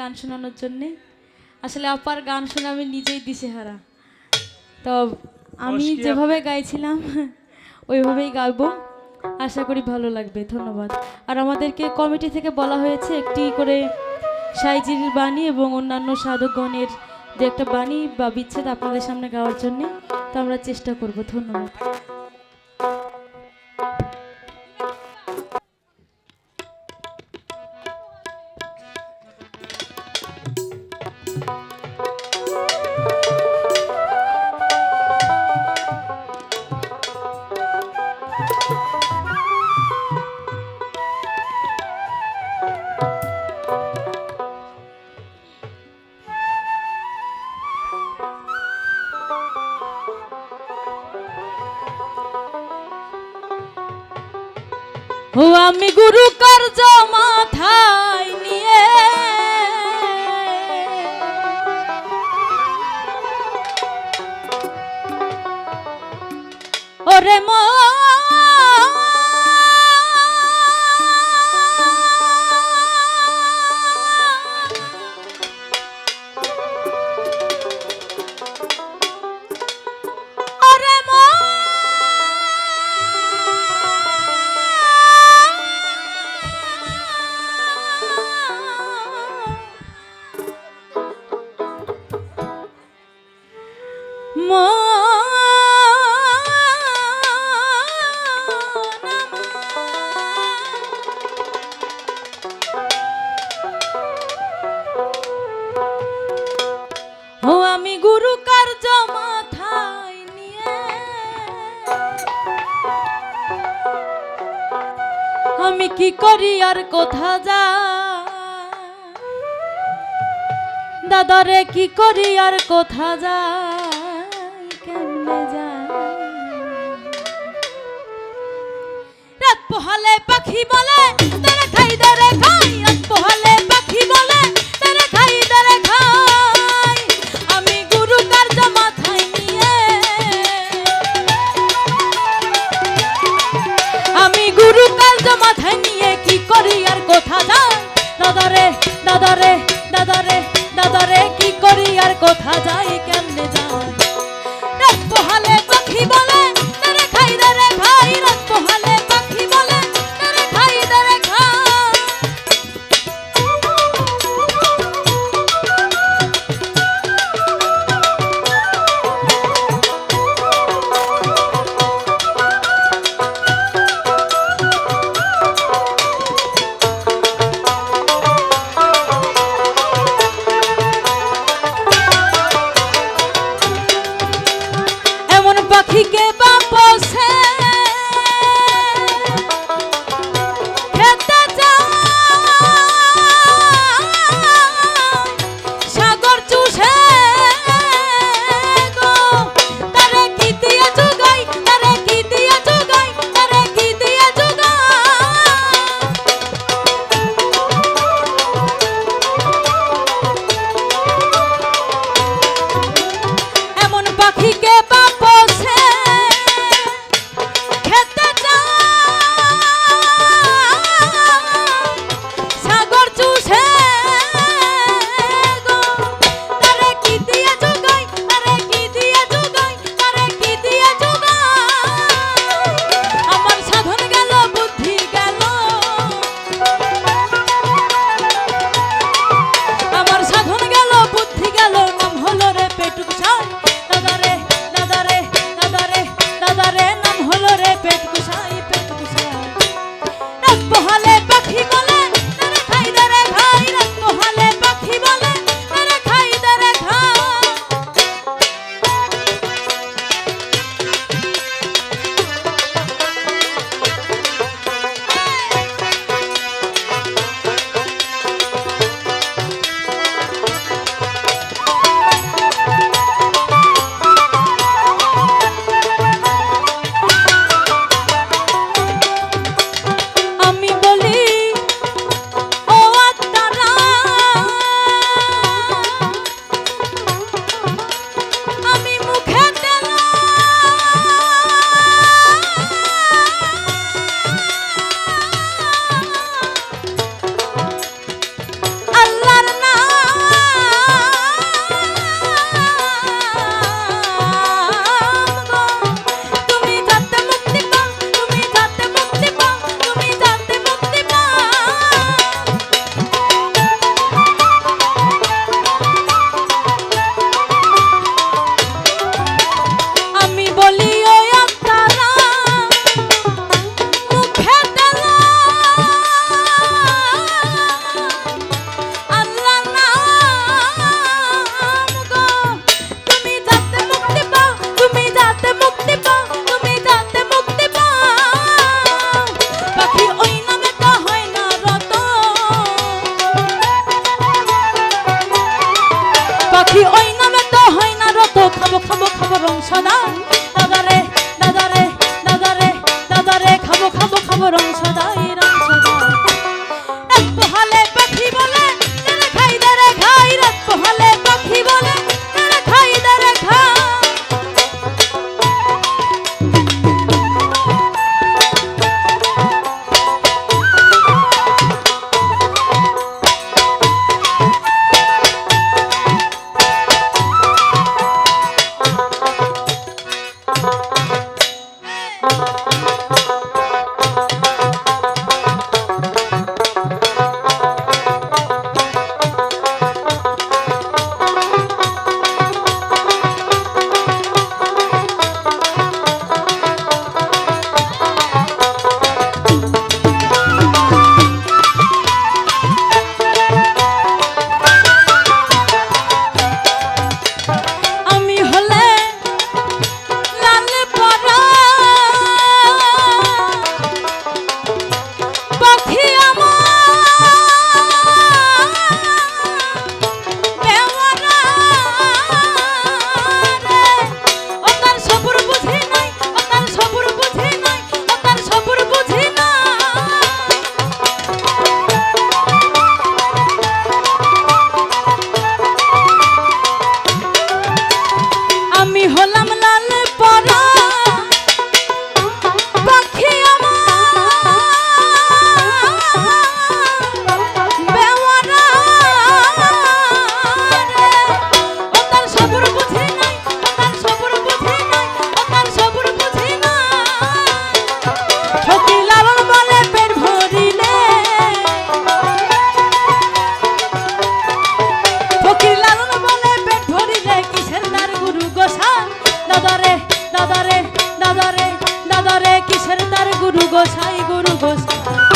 গান শোনানোর জন্যে। আসলে আপার গান শুনে আমি নিজেই দিশেহারা। তো আমি যেভাবে গাইছিলাম ওইভাবেই গাইবো, আশা করি ভালো লাগবে। ধন্যবাদ। আর আমাদেরকে কমিটি থেকে বলা হয়েছে একটি করে সাইজির বাণী এবং অন্যান্য সাধকগণের যে একটা বাণী বা বিচ্ছেদ আপনাদের সামনে গাওয়ার জন্যে, তো আমরা চেষ্টা করব। ধন্যবাদ। ও আমি গুরু কার্য মাথায় নিয়ে ওরে ও আমি গুরু কার্য মাথায় নিয়ে আমি কি করি আর কোথা যা দাদারে, কি করি আর কোথা যাই, কেমনে যাই। রাত পোহালে পাখি বলে তারা খাই দারে খাই, রাত পোহালে পাখি বলে তারা খাই দারে খাই। আমি গুরু কার্য মাথায় নিয়ে আমি গুরু কার্য মাথায় নিয়ে কি করি আর কোথা যাই, দাদারে দাদারে দাদারে দাদারে, কি করি আর কোথা যাই, কেমনে যাই। রাত পোহালে পাখি বলে তারে খাই দারে খাই, রাত পোহালে পাখি বলে তারে খাই দারে খাই। রং সদাই রং সদাই রাত পোহালে পাখি বলে তারা খাই দারে খাই রাত পোহালে পাখি বলে তারা খাই দারে খাই দাদারে কিসের তার গুরু গোসাই